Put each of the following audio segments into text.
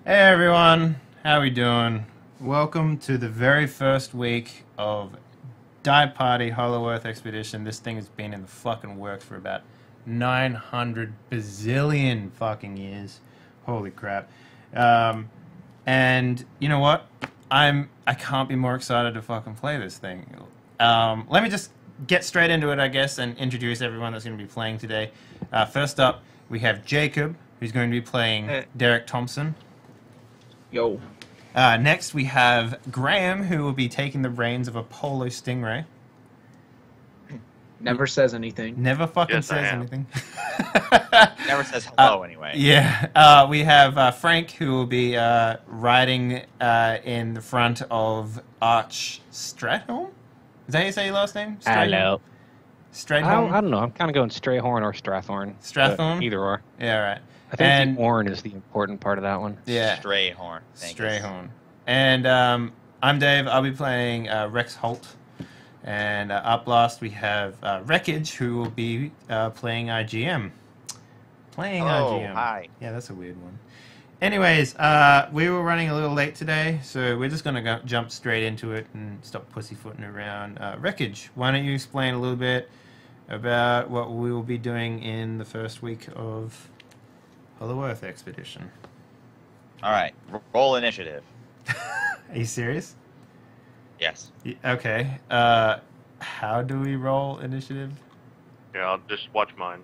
Hey everyone, how we doing? Welcome to the very first week of Die Party Hollow Earth Expedition. This thing has been in the fucking works for about 900 bazillion fucking years. Holy crap. And you know what? I can't be more excited to fucking play this thing. Let me just get straight into it, I guess, and introduce everyone that's going to be playing today. First up, we have Jacob, who's going to be playing Derek Thompson. Yo. Next, we have Graham, who will be taking the reins of Apollo Stingray. Never says anything. Never fucking says anything. Never says hello, anyway. Yeah. We have Frank, who will be riding in the front of Arch Stratholm? Is that how you say your last name? Hello. Stratholm? I don't know. I'm kind of going Strayhorn or Strathorn. Strathorn? Either or. Yeah, right. I think the horn is the important part of that one. Yeah. Strayhorn. Strayhorn. And I'm Dave. I'll be playing Rex Holt. And up last we have Wreckage, who will be playing IGM. IGM. Hi. Yeah, that's a weird one. Anyways, we were running a little late today, so we're just going to jump straight into it and stop pussyfooting around. Wreckage, why don't you explain a little bit about what we will be doing in the first week of Hollow Earth Expedition? All right. Roll initiative. Are you serious? Yes. Okay. How do we roll initiative? Yeah, I'll just watch mine.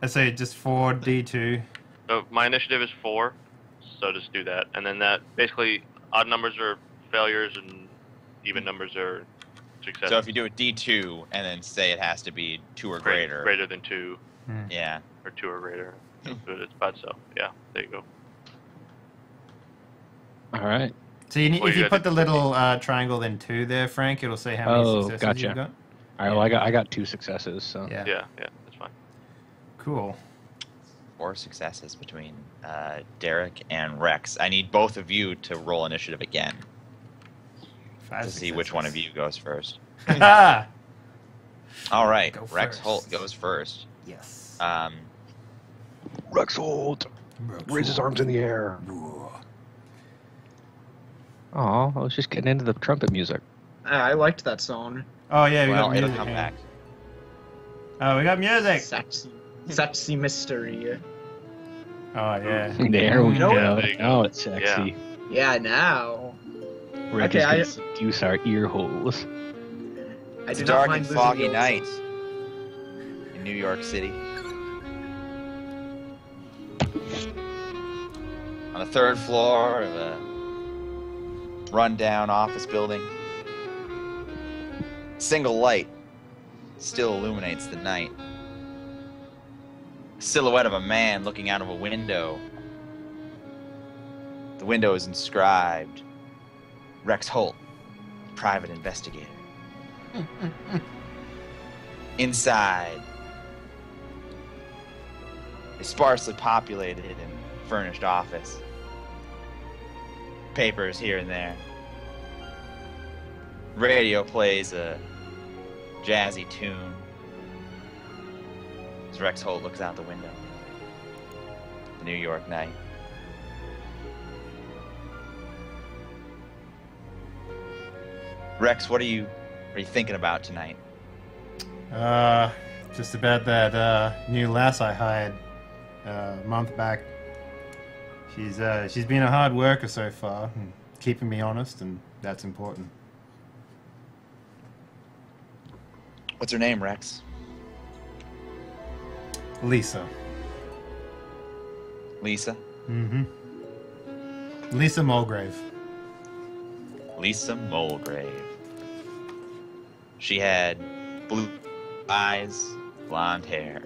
I say just 4d2. So my initiative is 4, so just do that. And then that, basically, odd numbers are failures and even numbers are successes. So if you do a D2 and then say it has to be 2 or greater. Greater than 2. Yeah. Or 2 or greater. But it's bad, so yeah, there you go. All right. So if you put the little triangle in 2 there, Frank, it'll say how many successes gotcha. you've got. All right. Well, I got 2 successes. So. Yeah, that's fine. Cool. 4 successes between Derek and Rex. I need both of you to roll initiative again 5 to see which one of you goes first. Ha! All right. Go Rex first. Holt goes first. Yes. Rex Holt raises his arms in the air. Oh, I was just getting into the trumpet music. I liked that song. Oh yeah, we Well, got it'll music. come here. back. Oh, we got music. Sexy mystery. Oh yeah. There we You know go. what? Now it's sexy. Yeah, now. Rex Okay, is I- going to seduce our ear holes. I It's do a not dark mind and losing foggy the old night song. in New York City. On the 3rd floor of a rundown office building, single light still illuminates the night. A silhouette of a man looking out of a window. The window is inscribed, Rex Holt, private investigator. Inside, a sparsely populated and furnished office. Papers here and there. Radio plays a jazzy tune as Rex Holt looks out the window. The New York night. Rex, what are you thinking about tonight? Just about that new lass I hired a month back. She's been a hard worker so far, and keeping me honest, and that's important. What's her name, Rex? Lisa. Lisa? Mm-hmm. Lisa Mulgrave. Lisa Mulgrave. She had blue eyes, blonde hair,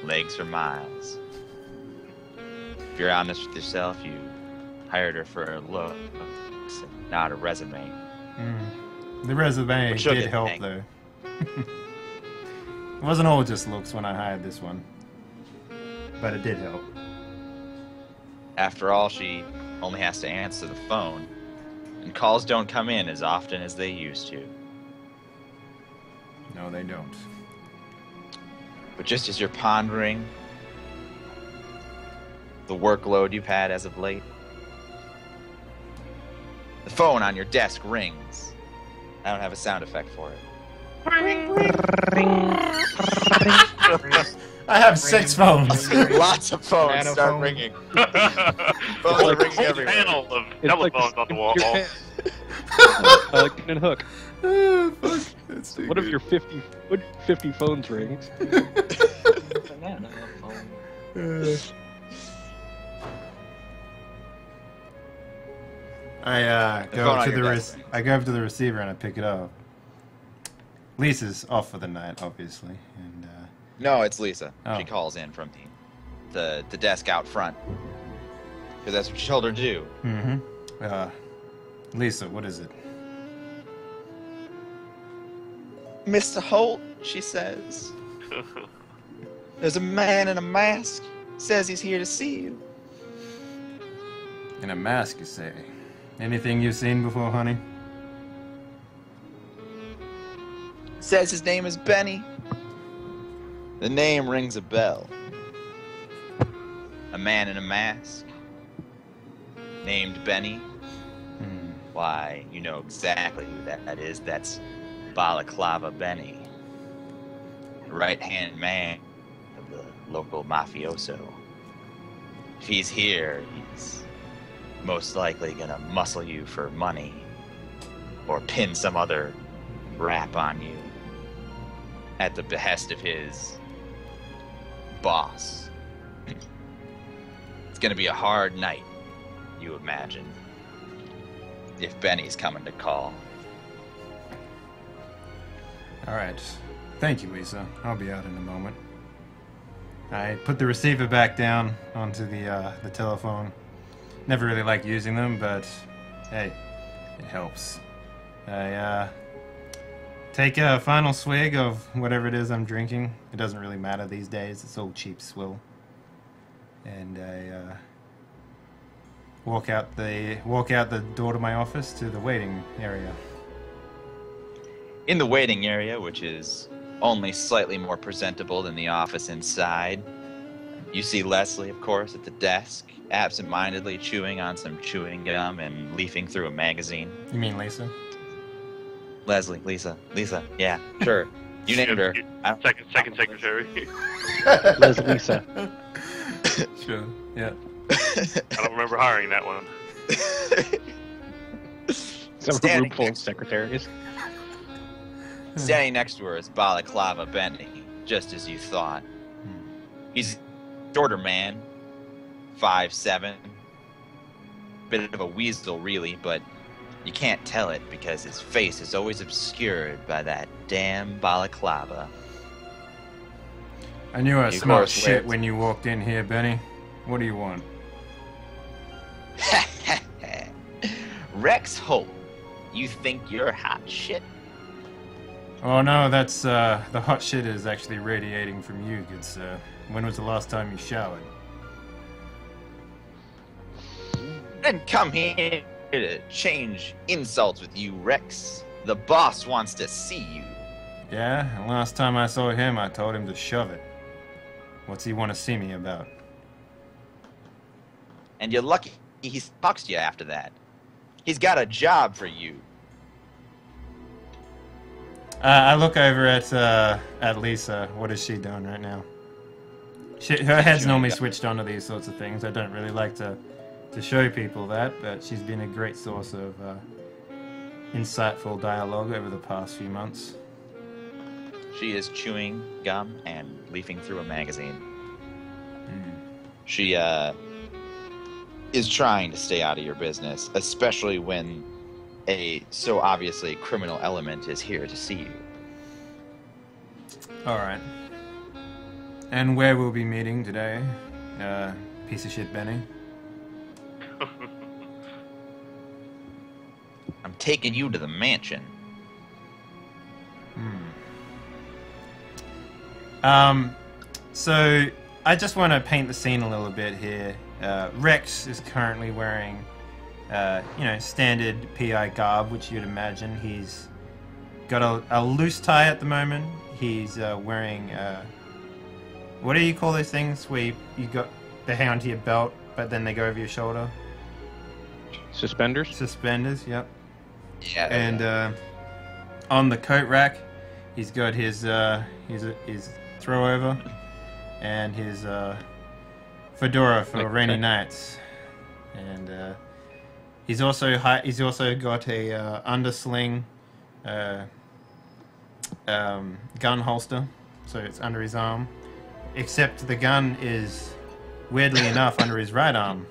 legs for miles. If you're honest with yourself, you hired her for her looks and not a resume. The resume But she'll did get help, thanked. though. It wasn't all just looks when I hired this one, but it did help. After all, she only has to answer the phone, and calls don't come in as often as they used to. No, they don't. But just as you're pondering the workload you've had as of late. The phone on your desk rings. I don't have a sound effect for it. I have 6 phones. Lots of phones start Nanophone. ringing. Phones are ringing Whole everywhere. panel of It's like telephones on the wall. Ken and Hook. Oh, fuck. That's too What if good. your 50 phones rings? Banana phone. I The go phone up on to your the desk. I go up to the receiver and I pick it up. Lisa's off for the night, obviously, and No, it's Lisa. Oh. She calls in from the desk out front. Because that's what she told her to do. Lisa, what is it? Mr. Holt, she says. There's a man in a mask. Says he's here to see you. In a mask, you say? Anything you've seen before, honey? Says his name is Benny. The name rings a bell. A man in a mask. Named Benny. Why, you know exactly who that is. That's Balaclava Benny. Right-hand man of the local mafioso. If he's here, he's most likely gonna muscle you for money. Or pin some other rap on you. At the behest of his boss. It's gonna be a hard night, you imagine. If Benny's coming to call. Alright. Thank you, Lisa. I'll be out in a moment. I put the receiver back down onto the telephone. Never really liked using them, but hey, it helps. I take a final swig of whatever it is I'm drinking. It doesn't really matter these days. It's all cheap swill. And I walk out the door to my office to the waiting area. In the waiting area, which is only slightly more presentable than the office inside, you see Leslie, of course, at the desk, absent-mindedly chewing on some chewing gum and leafing through a magazine. You mean Lisa? Leslie, Lisa, yeah, sure. You named her. I don't- Second secretary. Les Lisa. Sure. Yeah. I don't remember hiring that one. Some room Standing full of next- secretaries. Standing next to her is Balaclava Benny, just as you thought. He's a shorter man, 5'7". Bit of a weasel, really, but you can't tell it because his face is always obscured by that damn balaclava. I knew I Of smelled course, shit Liz. when you walked in here, Benny. What do you want? Rex Holt, you think you're hot shit? Oh no, that's the hot shit is actually radiating from you, good sir. When was the last time you showered? Didn't come here to change insults with you, Rex. The boss wants to see you. Yeah, and last time I saw him, I told him to shove it. What's he want to see me about? And you're lucky he talks to you after that. He's got a job for you. I look over at Lisa. What is she doing right now? Her head's normally switched on to these sorts of things. I don't really like to show people that, but she's been a great source of insightful dialogue over the past few months. She is chewing gum and leafing through a magazine. She is trying to stay out of your business, especially when a so obviously criminal element is here to see you. Alright. And where we'll be meeting today, piece of shit Benny? I'm taking you to the mansion. So I just want to paint the scene a little bit here. Rex is currently wearing, standard PI garb, which you'd imagine. He's got a loose tie at the moment. He's wearing, what do you call those things where you got the hang onto your belt but then they go over your shoulder. Suspenders? Suspenders, yep. Yeah. And on the coat rack, he's got his throw over and his fedora for rainy nights. And he's also got a undersling gun holster, so it's under his arm. Except the gun is, weirdly enough, under his right arm.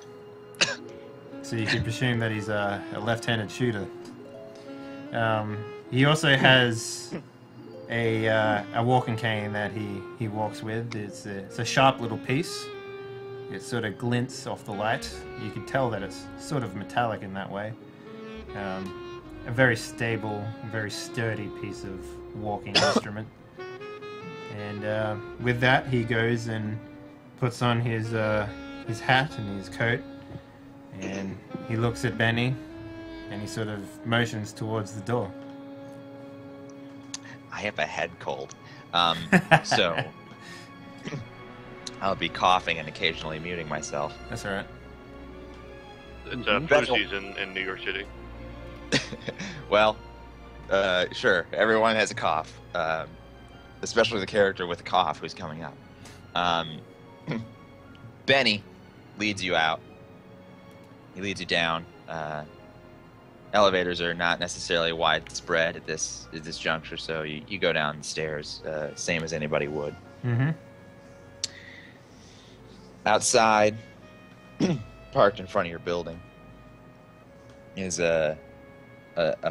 So you can presume that he's a left-handed shooter. He also has a walking cane that he walks with. It's a sharp little piece. It sort of glints off the light. You can tell that it's sort of metallic in that way. A very stable, very sturdy piece of walking instrument. And with that, he goes and puts on his hat and his coat, and he looks at Benny, and he sort of motions towards the door. I have a head cold, so I'll be coughing and occasionally muting myself. That's all right. It's flu That's- season in New York City. Well, sure, everyone has a cough, especially the character with a cough who's coming up. Benny leads you out. He leads you down. Elevators are not necessarily widespread at this juncture, so you go down the stairs, same as anybody would. Mm-hmm. Outside, parked in front of your building, is a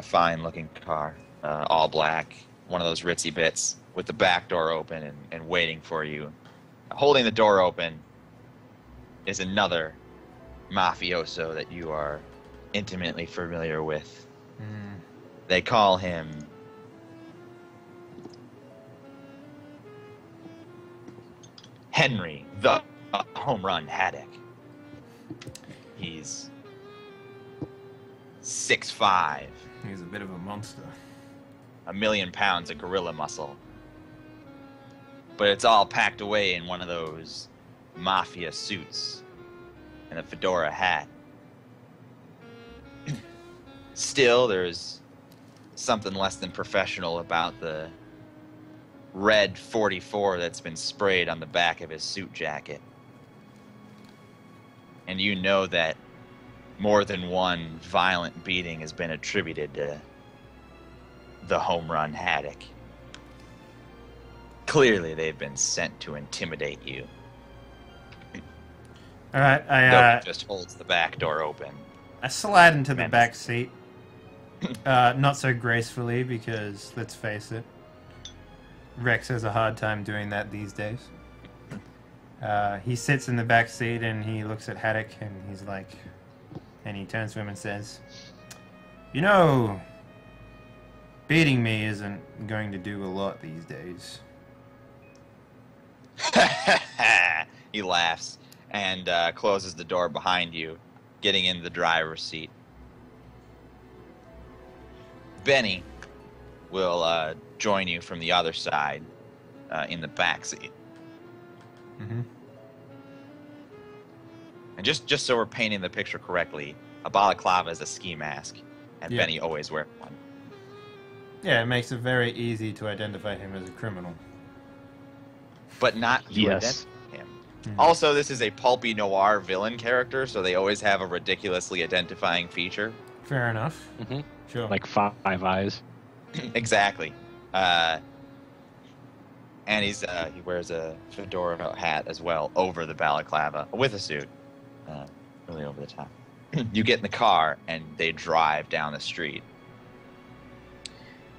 fine-looking car, all black, one of those ritzy bits, with the back door open and waiting for you. Holding the door open is another mafioso that you are intimately familiar with. They call him Henry, the home run Haddock. He's 6'5", He's a bit of a monster. 1,000,000 pounds of gorilla muscle. But it's all packed away in one of those mafia suits and a fedora hat. Still, there's something less than professional about the red 44 that's been sprayed on the back of his suit jacket. And you know that more than one violent beating has been attributed to the home run Haddock. Clearly, they've been sent to intimidate you. All right, Nobody just holds the back door open. I slide into the Menacing. back seat. Not so gracefully, because let's face it, Rex has a hard time doing that these days. He sits in the back seat and he looks at Haddock and he's like, and he turns to him and says, "You know, beating me isn't going to do a lot these days." He laughs and closes the door behind you, getting in the driver's seat. Benny will join you from the other side in the back seat. Mm-hmm. And just so we're painting the picture correctly, a balaclava is a ski mask, and Yeah. Benny always wears one. Yeah, it makes it very easy to identify him as a criminal. But not you Yes. identify him. Mhm. Also, this is a pulpy noir villain character, so they always have a ridiculously identifying feature. Fair enough. Mhm. Sure. Like five eyes. Exactly. And he wears a fedora hat as well over the balaclava with a suit, really over the top. You get in the car and they drive down the street.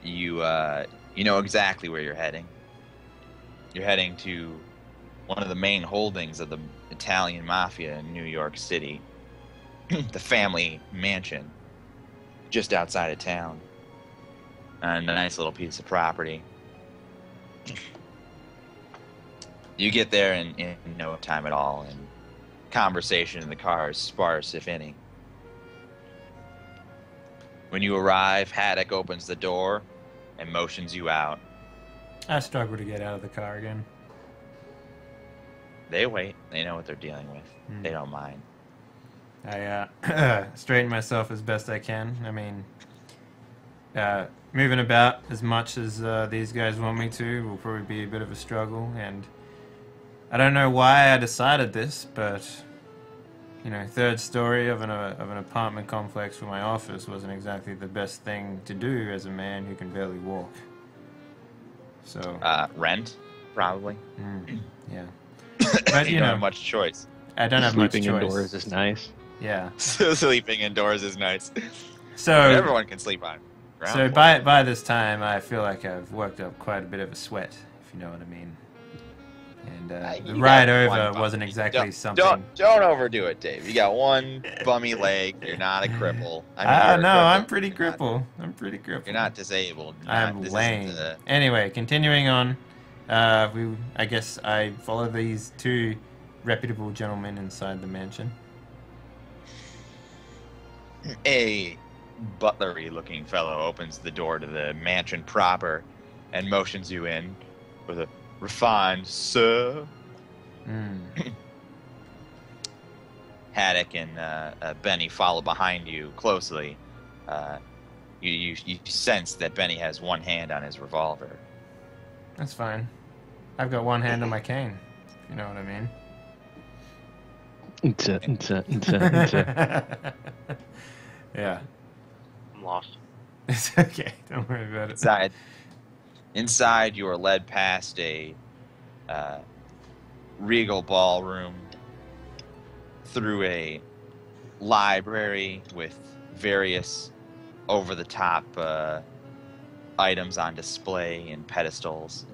You know exactly where you're heading. You're heading to one of the main holdings of the Italian mafia in New York City, the family mansion, just outside of town. And a nice little piece of property. You get there in no time at all, and conversation in the car is sparse, if any. When you arrive, Haddock opens the door and motions you out. I struggle to get out of the car again. They wait. They know what they're dealing with. Hmm. They don't mind. I straighten myself as best I can. I mean, moving about as much as these guys want me to will probably be a bit of a struggle, and I don't know why I decided this, but you know, third story of an apartment complex for my office wasn't exactly the best thing to do as a man who can barely walk. So Rent, probably. Yeah, but You you don't know, have much choice. I don't have much Sleeping choice. indoors is nice. Yeah. Sleeping indoors is nice. So But everyone can sleep on ground. So floor. by this time, I feel like I've worked up quite a bit of a sweat, if you know what I mean. And the You ride got one over bum. wasn't exactly something. Don't overdo it, Dave. You got one bummy leg. You're not a cripple. I mean, you're a No, cripple. I'm pretty crippled. I'm pretty crippled. You're not disabled. I'm This lame. isn't the- Anyway, continuing on, I guess I follow these two reputable gentlemen inside the mansion. A butlery-looking fellow opens the door to the mansion proper and motions you in with a refined "sir." Haddock and Benny follow behind you closely. You sense that Benny has one hand on his revolver. That's fine. I've got one hand on my cane, if you know what I mean. Yeah. I'm lost. It's okay. Don't worry about it. Inside, you are led past a regal ballroom, through a library with various over-the-top items on display and pedestals.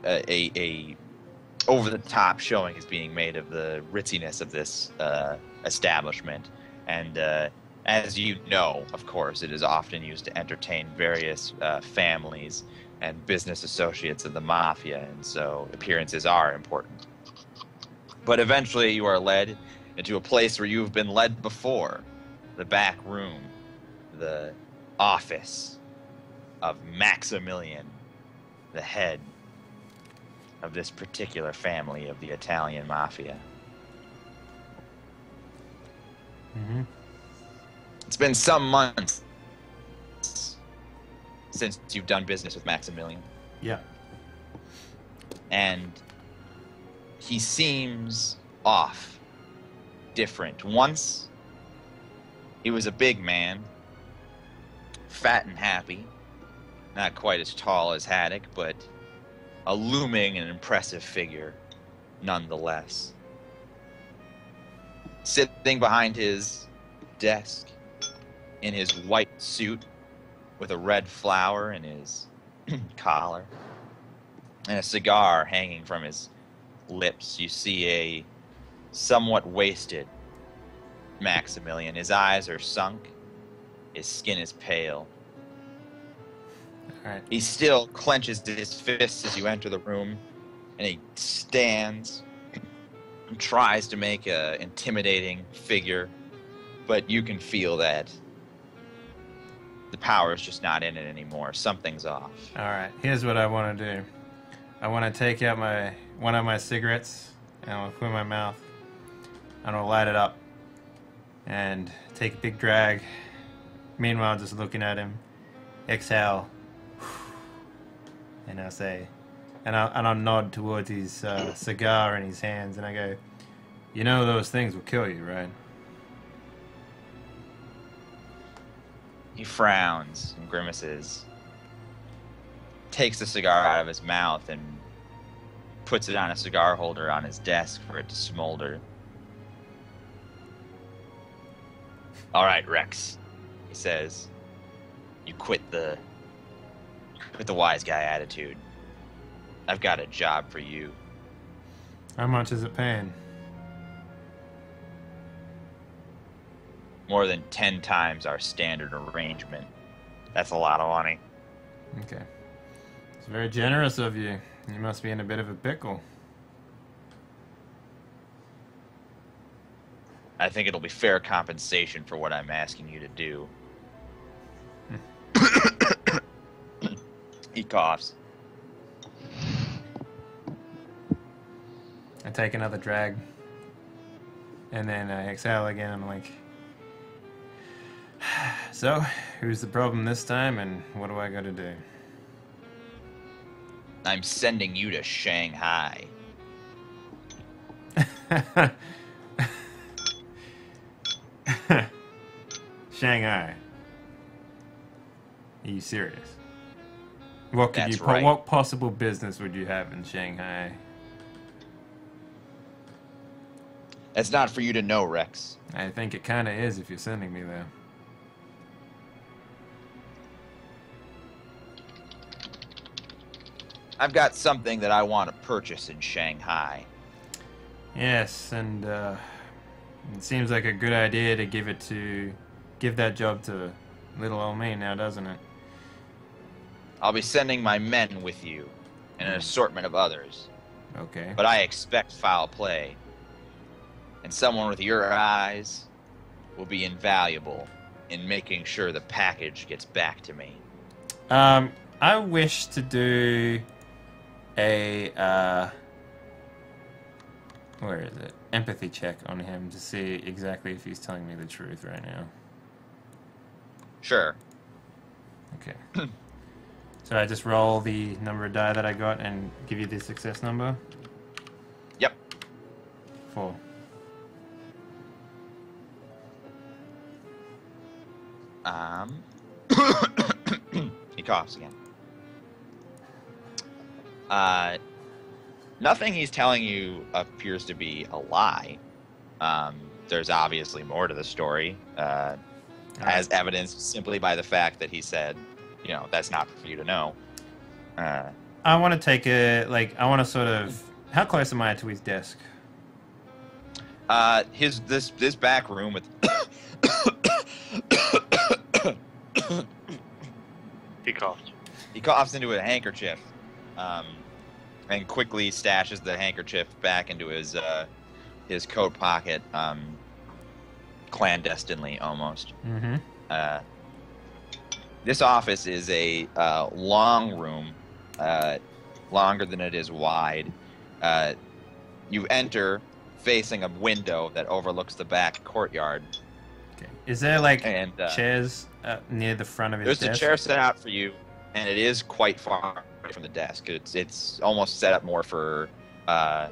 A over-the-top showing is being made of the ritziness of this establishment, and as you know, of course, it is often used to entertain various families and business associates of the mafia, and so appearances are important. But eventually you are led into a place where you've been led before, the back room, the office of Maximilian, the head of this particular family of the Italian mafia. Mm-hmm. It's been some months since you've done business with Maximilian, Yeah. and he seems off, different. Once, he was a big man, fat and happy, not quite as tall as Haddock, but a looming and impressive figure nonetheless. Sitting behind his desk in his white suit with a red flower in his collar and a cigar hanging from his lips, you see a somewhat wasted Maximilian. His eyes are sunk, his skin is pale. All right. He still clenches his fists as you enter the room, and he stands and tries to make a intimidating figure, but you can feel that the power is just not in it anymore. Something's off. All right. Here's what I want to do. I want to take out one of my cigarettes and I'll put it in my mouth and I'll light it up and take a big drag. Meanwhile, just looking at him, exhale, and I'll say, and I'll nod towards his cigar in his hands, and I go, "You know those things will kill you, right?" He frowns and grimaces, takes the cigar out of his mouth and puts it on a cigar holder on his desk for it to smolder. "All right, Rex," he says, "you quit the wise guy attitude. I've got a job for you." How much is it paying? More than 10 times our standard arrangement. That's a lot of money. Okay. It's very generous of you. You must be in a bit of a pickle. I think it'll be fair compensation for what I'm asking you to do. He coughs. I take another drag. And then I exhale again. I'm like, so, who's the problem this time, and what do I got to do? I'm sending you to Shanghai. Shanghai. Are you serious? What could That's you? right. What possible business would you have in Shanghai? That's not for you to know, Rex. I think it kind of is if you're sending me there. I've got something that I want to purchase in Shanghai. Yes, and it seems like a good idea to give that job to little old me now, doesn't it? I'll be sending my men with you, and an assortment of others. Okay. But I expect foul play. And someone with your eyes will be invaluable in making sure the package gets back to me. I wish to do a where is it? Empathy check on him to see exactly if he's telling me the truth right now. Sure. Okay. So I just roll the number of die that I got and give you the success number? Yep. 4. He coughs again. Nothing he's telling you appears to be a lie. There's obviously more to the story, as evidenced simply by the fact that he said, you know, that's not for you to know. I want to take a, like, I want to sort of, how close am I to his desk? This back room with He coughed. he coughs into a handkerchief, and quickly stashes the handkerchief back into his coat pocket, clandestinely almost. Mm-hmm. This office is a long room, longer than it is wide. You enter facing a window that overlooks the back courtyard. Okay. Is there, like, And, chairs near the front of his There's desk? a chair set out for you, and it is quite far away from the desk. It's almost set up more for a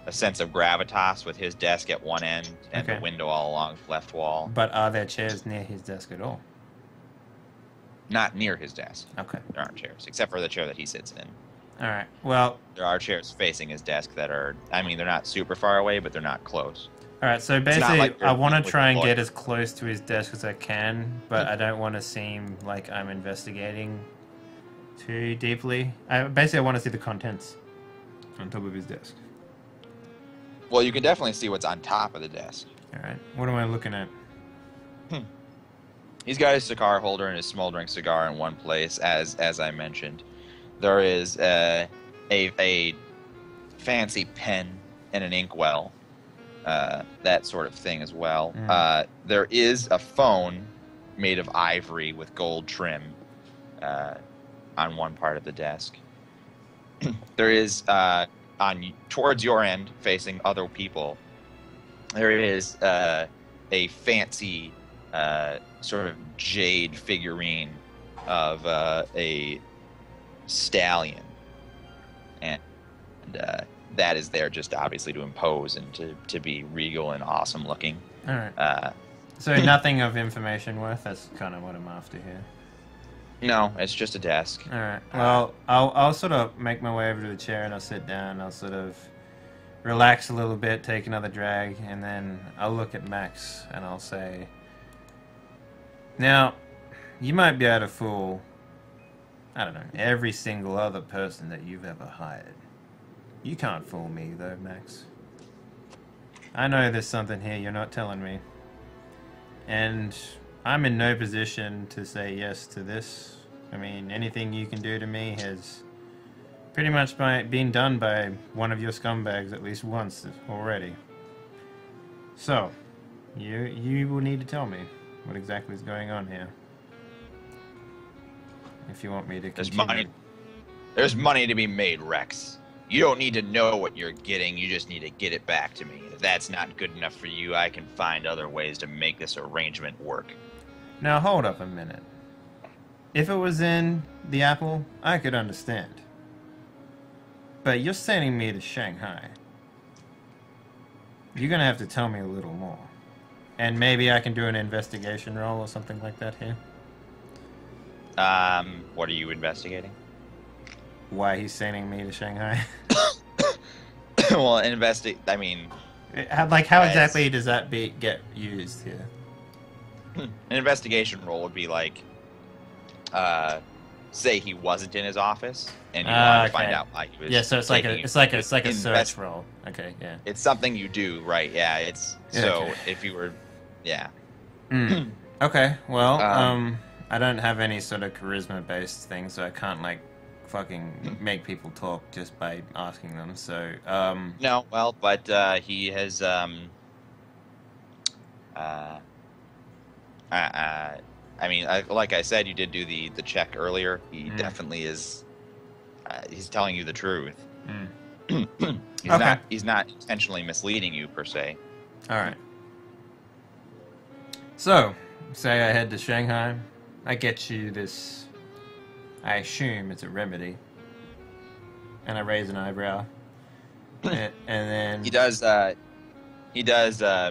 sense of gravitas, with his desk at one end and Okay. the window all along the left wall. But are there chairs near his desk at all? Not near his desk. Okay. There aren't chairs, except for the chair that he sits in. All right. Well, There are chairs facing his desk that are, I mean, they're not super far away, but they're not close. all right. So not basically, like you're I want meeting to with try a and lawyer. get as close to his desk as I can, but I don't want to seem like I'm investigating too deeply. I want to see the contents on top of his desk. Well, you can definitely see what's on top of the desk. All right. What am I looking at? He's got his cigar holder and his smoldering cigar in one place, as I mentioned. There is a fancy pen and an inkwell, that sort of thing as well. There is a phone made of ivory with gold trim on one part of the desk. There is towards your end, facing other people, there is a fancy sort of jade figurine of a stallion, and that is there just obviously to impose and to be regal and awesome looking. All right. So nothing of information worth. That's kind of what I'm after here. No, it's just a desk. All right. Well, I'll sort of make my way over to the chair and I'll sit down. I'll sort of relax a little bit, take another drag, and then I'll look at Max and I'll say, now, you might be able to fool, I don't know, every single other person that you've ever hired. You can't fool me, though, Max. I know there's something here you're not telling me. And I'm in no position to say yes to this. I mean, anything you can do to me has pretty much been done by one of your scumbags at least once already. So, you will need to tell me what exactly is going on here. If you want me to continue. There's money to be made, Rex. You don't need to know what you're getting, you just need to get it back to me. If that's not good enough for you, I can find other ways to make this arrangement work. Now hold up a minute. If it was in the apple, I could understand. But you're sending me to Shanghai. You're gonna have to tell me a little more. And maybe I can do an investigation roll or something like that here. What are you investigating? Why he's sending me to Shanghai. Well, I mean... Like, how exactly does that get used here? An investigation role would be like, say he wasn't in his office, and you wanted to find out why he was. Yeah, so it's like a search role. Okay, yeah. It's something you do, right? Yeah, it's so okay. If you were, yeah. Okay, well, I don't have any sort of charisma-based thing, so I can't like fucking make people talk just by asking them. So no, well, but he has I mean, like I said, you did do the check earlier. He definitely is. He's telling you the truth. He's not intentionally misleading you per se. All right. So, say I head to Shanghai. I get you this. I assume it's a remedy. And I raise an eyebrow. and then he does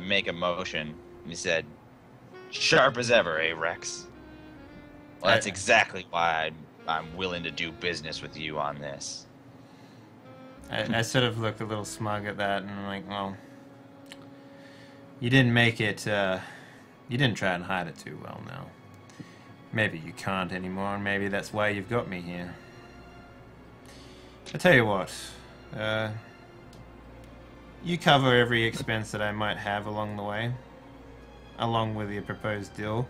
make a motion. He said, "Sharp as ever, eh, Rex?" Well, that's exactly why I'm willing to do business with you on this. I sort of looked a little smug at that, and I'm like, well, you didn't make it, you didn't try and hide it too well now. Maybe you can't anymore, and maybe that's why you've got me here. I tell you what, you cover every expense that I might have along the way, along with your proposed deal,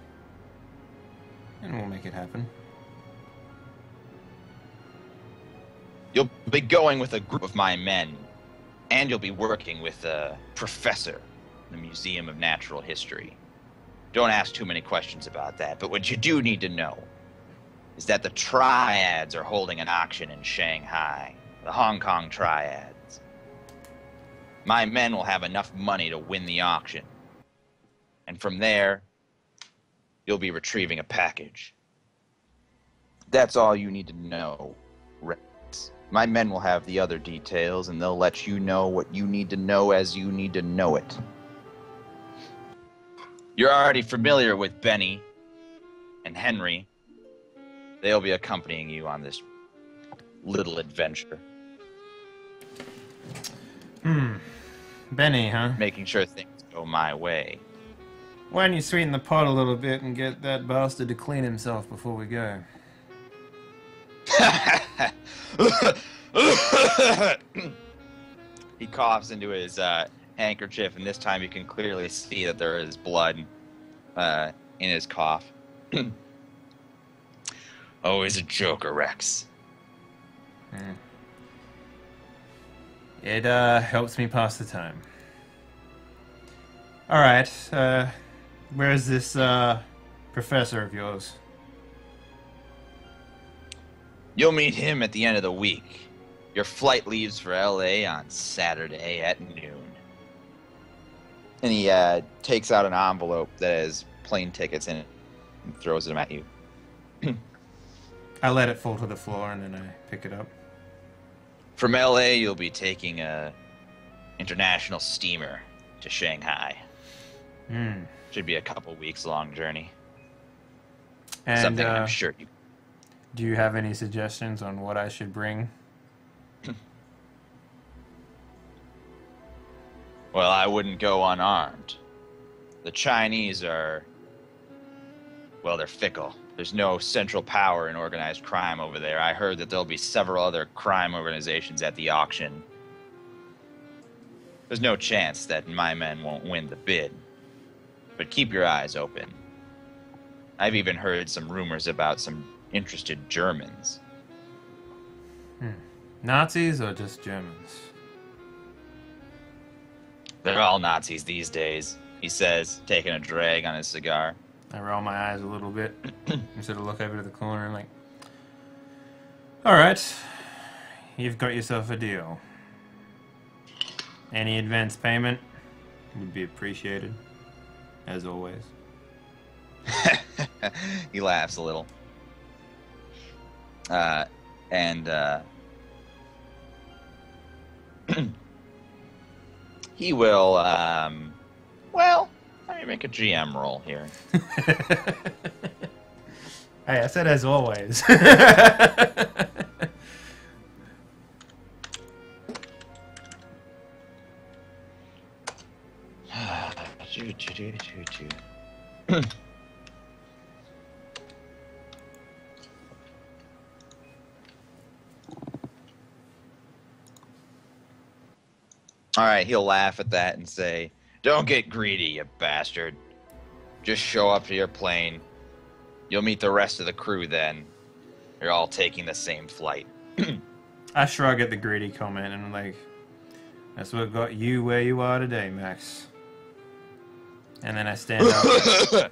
and we'll make it happen. You'll be going with a group of my men, and you'll be working with a professor in the Museum of Natural History. Don't ask too many questions about that, but what you do need to know is that the Triads are holding an auction in Shanghai, the Hong Kong Triads. My men will have enough money to win the auction, and from there, you'll be retrieving a package. That's all you need to know, Rex. My men will have the other details, and they'll let you know what you need to know as you need to know it. You're already familiar with Benny and Henry. They'll be accompanying you on this little adventure. Benny, huh? Making sure things go my way. Why don't you sweeten the pot a little bit and get that bastard to clean himself before we go? He coughs into his handkerchief, and this time you can clearly see that there is blood in his cough. Always a joker, Rex. It helps me pass the time. Alright, where's this professor of yours? You'll meet him at the end of the week. Your flight leaves for LA on Saturday at noon. And he takes out an envelope that has plane tickets in it and throws them at you. I let it fall to the floor and then I pick it up. From LA, you'll be taking a international steamer to Shanghai. Should be a couple weeks long journey. And, something I'm sure you... Do you have any suggestions on what I should bring? Well, I wouldn't go unarmed. The Chinese are... well, they're fickle. There's no central power in organized crime over there. I heard that there'll be several other crime organizations at the auction. There's no chance that my men won't win the bid. But keep your eyes open. I've even heard some rumors about some interested Germans. Nazis or just Germans? They're all Nazis these days, he says, taking a drag on his cigar. I roll my eyes a little bit and sort of look over to the corner and like, alright, you've got yourself a deal. Any advance payment would be appreciated, as always. He laughs a little. He will, well, let me make a GM roll here. Hey, I said as always. All right, he'll laugh at that and say, "Don't get greedy, you bastard. Just show up to your plane. You'll meet the rest of the crew then. You're all taking the same flight." I shrug at the greedy comment and I'm like, that's what got you where you are today, Max. And then I stand up.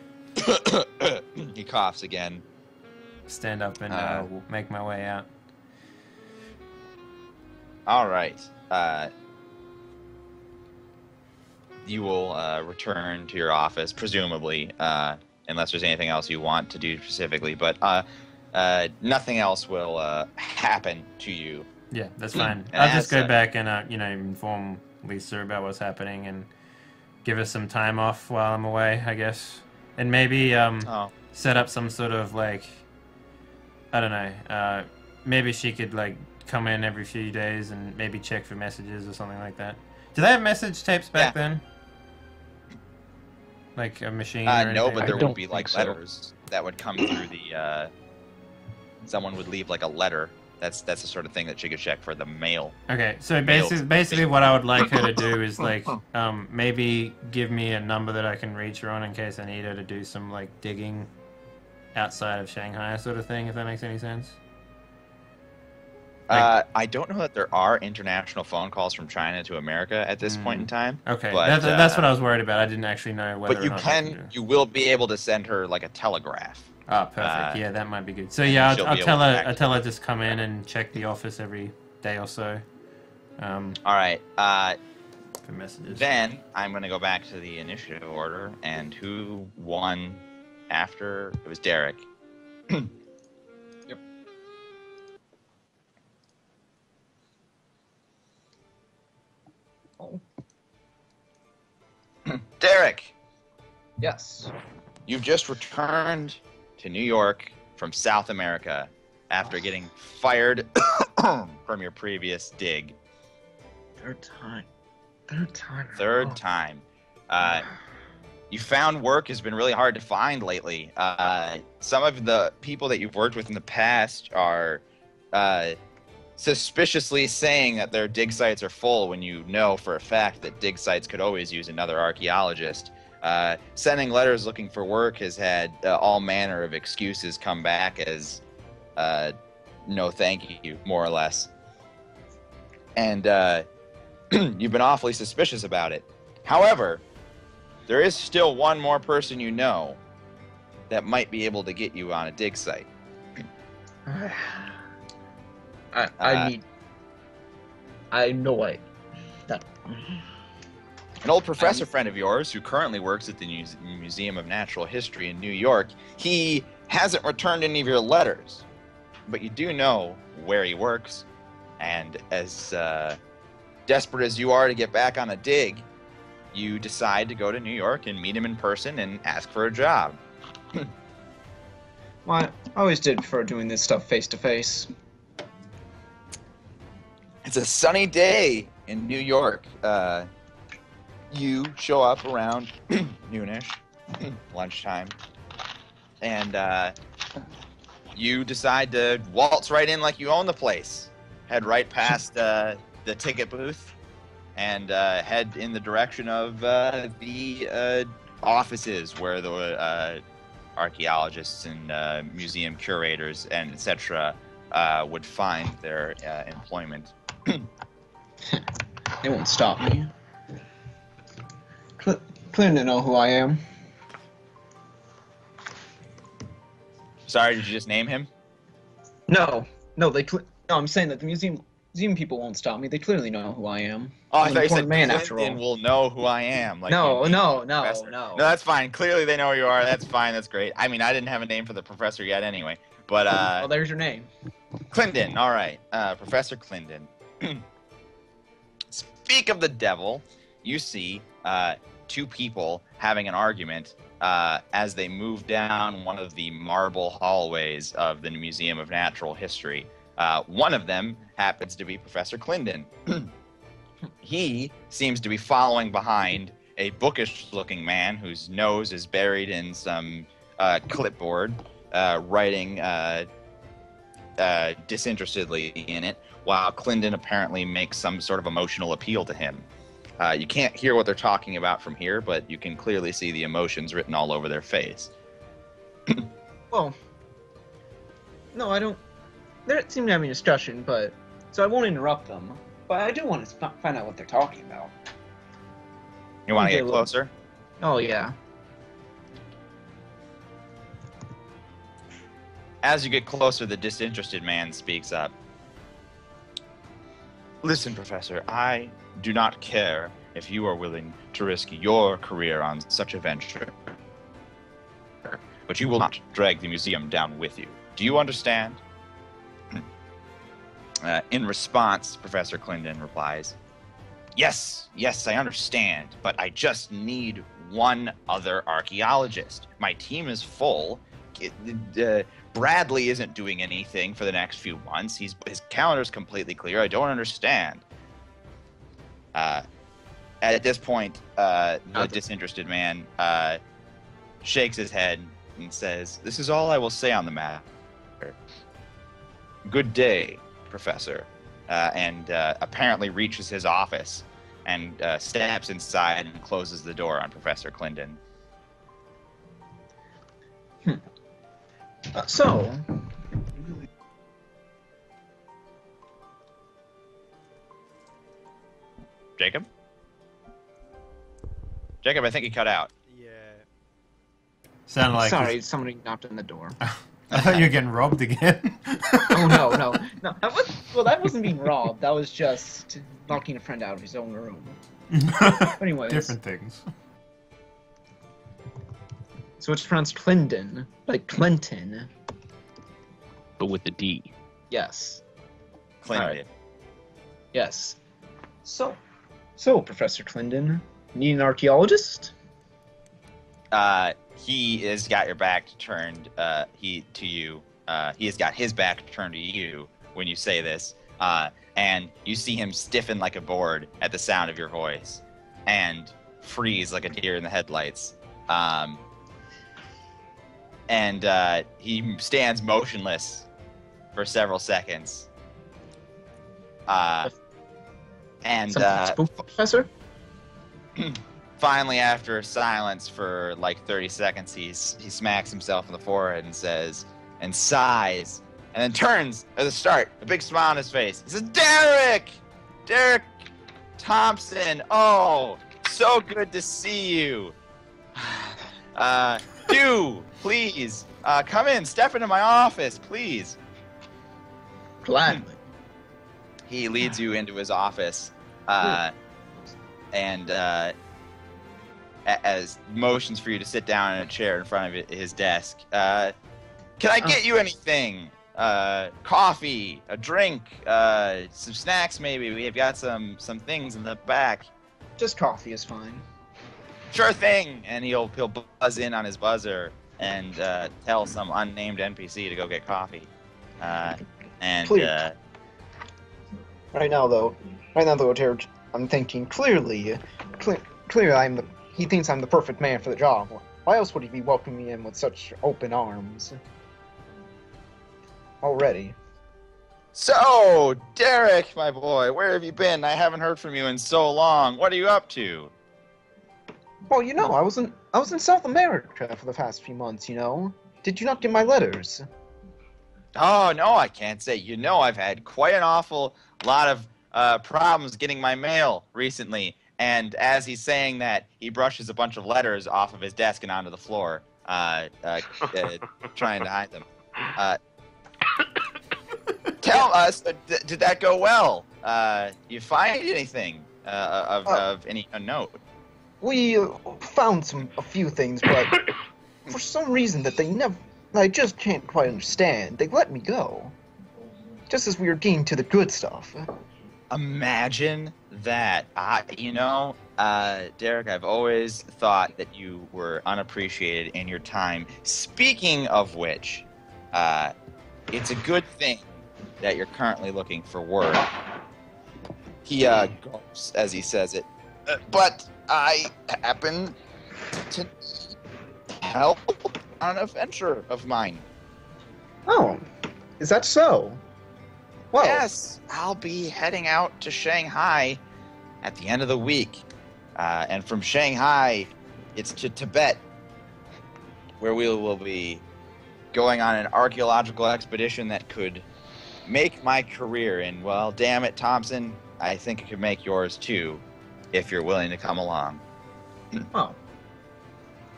He coughs again. Stand up and make my way out. All right. You will return to your office, presumably, unless there's anything else you want to do specifically. But nothing else will happen to you. Yeah, that's fine. And I'll just go back and inform Lisa about what's happening and give her some time off while I'm away, I guess. And maybe set up some sort of, like, I don't know, maybe she could, like, come in every few days and maybe check for messages or something like that. Do they have message tapes back then? Like a machine or anything? No, but there I would be, like, don't think so. letters that would come through the... someone would leave, like, a letter. That's the sort of thing that she could check for the mail. Okay, so basically what I would like her to do is, like, maybe give me a number that I can reach her on in case I need her to do some, like, digging outside of Shanghai sort of thing, if that makes any sense. I don't know that there are international phone calls from China to America at this point in time. Okay, but, that's what I was worried about. I didn't actually know whether but or not you will be able to send her, like, a telegraph. Oh, perfect. Yeah, that might be good. So yeah, I'll tell her. I'll tell her to just come in and check the office every day or so. All right. For messages. Then I'm going to go back to the initiative order, and who won after? It was Derek. Yep. Oh. Derek, Yes. you've just returned to New York from South America after getting fired from your previous dig. Third time. Third time. Third time. You found work has been really hard to find lately. Some of the people that you've worked with in the past are suspiciously saying that their dig sites are full when you know for a fact that dig sites could always use another archaeologist. Sending letters looking for work has had all manner of excuses come back as no thank you, more or less. And you've been awfully suspicious about it. However, there is still one more person you know that might be able to get you on a dig site. I know that. An old professor friend of yours who currently works at the Museum of Natural History in New York, he hasn't returned any of your letters, but you do know where he works, and as desperate as you are to get back on a dig, you decide to go to New York and meet him in person and ask for a job. Well, I always did prefer doing this stuff face to face. It's a sunny day in New York. You show up around noonish, lunchtime, and you decide to waltz right in like you own the place. Head right past the ticket booth and head in the direction of the offices where the archaeologists and museum curators and etc. Would find their employment. They won't stop me. Clear to know who I am. Sorry, did you just name him? No, no, I'm saying that the museum Museum people won't stop me. They clearly know who I am. Oh, I I'm thought an you said important man, after Clinton all. will know who I am. Like No, you mean no, the no, professor. no. No, that's fine. Clearly they know who you are. That's fine. That's great. I mean, I didn't have a name for the professor yet anyway. But, Well, there's your name. Clinton. All right. Professor Clinton. Speak of the devil, you see two people having an argument as they move down one of the marble hallways of the Museum of Natural History. One of them happens to be Professor Clinton. He seems to be following behind a bookish-looking man whose nose is buried in some clipboard, writing disinterestedly in it, while Clinton apparently makes some sort of emotional appeal to him. You can't hear what they're talking about from here, but you can clearly see the emotions written all over their face. Well, no, I don't. They seem to have a discussion, but so I won't interrupt them. But I do want to find out what they're talking about. You want to Okay, get look. closer? Oh yeah. As you get closer, the disinterested man speaks up. Listen, Professor, I do not care if you are willing to risk your career on such a venture, but you will not drag the museum down with you. Do you understand? In response, Professor Clinton replies, yes, I understand, but I just need one other archaeologist. My team is full. Bradley isn't doing anything for the next few months. His calendar's completely clear. I don't understand. At this point, the disinterested man shakes his head and says, this is all I will say on the matter. Good day, Professor. And apparently reaches his office and steps inside and closes the door on Professor Clinton. So, Jacob? Jacob, I think he cut out. Yeah. Sound like sorry, somebody knocked on the door. I thought you were getting robbed again. Oh no. That wasn't being robbed. That was just knocking a friend out of his own room. Anyways. Different things. So it's pronounced Clinton, like Clinton. But with the D. Yes. Clinton. All right. Yes. So, Professor Clinton, need an archaeologist? He has got your back turned to you. He has got his back turned to you when you say this, and you see him stiffen like a board at the sound of your voice, and freeze like a deer in the headlights. And he stands motionless for several seconds. And Spoof, Professor? finally, after silence for like 30 seconds, he smacks himself in the forehead and says, and sighs, and then turns at the start, a big smile on his face. He says, Derek Thompson, oh, so good to see you. Do, please, come in, step into my office, please. Gladly. He leads you into his office, and as motions for you to sit down in a chair in front of his desk. Can I get you anything? Coffee, a drink, some snacks maybe. We've got some things in the back. Just coffee is fine. Sure thing. And he'll buzz in on his buzzer and tell some unnamed NPC to go get coffee. Please. Right now, though, I'm thinking clearly, he thinks I'm the perfect man for the job. Why else would he be welcoming me in with such open arms? Already. So, Derek, my boy, where have you been? I haven't heard from you in so long. What are you up to? Well, I was in South America for the past few months, Did you not get my letters? Oh, no, I can't say. I've had quite an awful lot of problems getting my mail recently. And as he's saying that, he brushes a bunch of letters off of his desk and onto the floor, trying to hide them. tell us, did that go well? You find anything of any note? We found a few things, but for some reason that I just can't quite understand, they let me go. Just as we were getting to the good stuff. Imagine that. Derek, I've always thought that you were unappreciated in your time. Speaking of which, it's a good thing that you're currently looking for work. He gulps as he says it. But I happen to help on an adventure of mine. Oh, is that so? Well, yes, I'll be heading out to Shanghai at the end of the week. And from Shanghai, it's to Tibet, where we will be going on an archaeological expedition that could make my career. And, well, damn it, Thompson, I think it could make yours too, if you're willing to come along. Oh.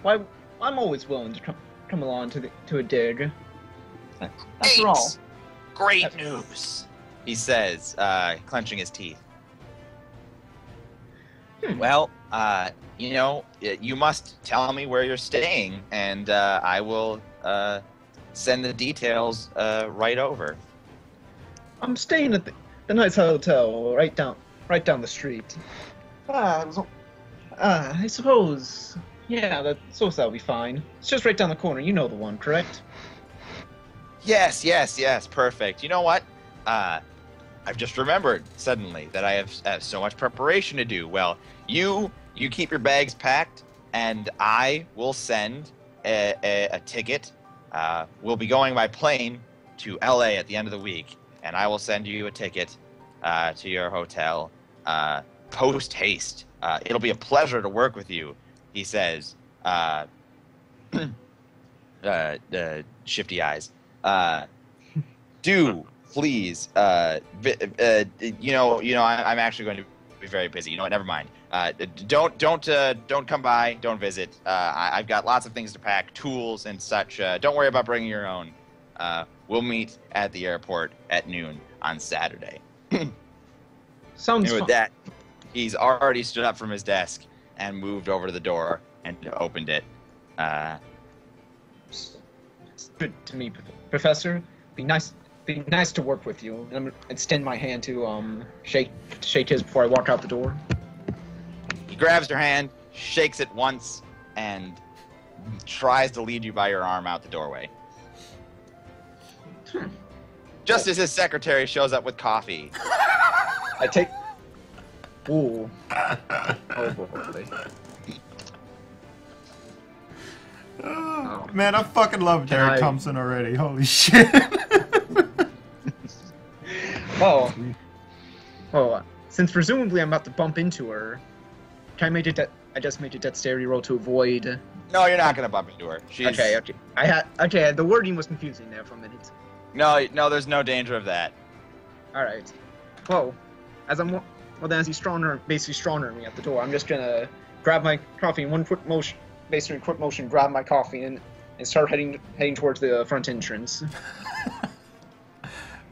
Why, I'm always willing to come along to a dig. After all. Great news, he says, clenching his teeth. Well, you must tell me where you're staying, and I will send the details right over. I'm staying at the nice hotel right down the street. I suppose. Yeah, that'll be fine. It's just right down the corner. You know the one, correct? Yes, perfect. You know what? I've just remembered suddenly that I have so much preparation to do. Well, you keep your bags packed, and I will send a ticket. We'll be going by plane to LA at the end of the week, and I will send you a ticket to your hotel post haste. It'll be a pleasure to work with you, he says. Shifty eyes. Do please, I'm actually going to be very busy. You know what? Never mind. Don't come by. Don't visit. I've got lots of things to pack, tools and such. Don't worry about bringing your own. We'll meet at the airport at noon on Saturday. Sounds and with fun. that, he's already stood up from his desk and moved over to the door and opened it. Good to meet Professor. Be nice to work with you. And I'm gonna extend my hand to shake his before I walk out the door. He grabs your hand, shakes it once, and tries to lead you by your arm out the doorway. Just as his secretary shows up with coffee. I take. Ooh. Oh boy. Oh, man, I fucking love Derek Thompson already. Holy shit. Since presumably I'm about to bump into her, can I make it I just made a dexterity roll to avoid. No, you're not gonna bump into her. She's... Okay. The wording was confusing there for a minute. No, there's no danger of that. All right. Well, as he's basically stronger me at the door, I'm just gonna grab my coffee in one quick motion. Basically, in quick motion, grab my coffee and start heading towards the front entrance.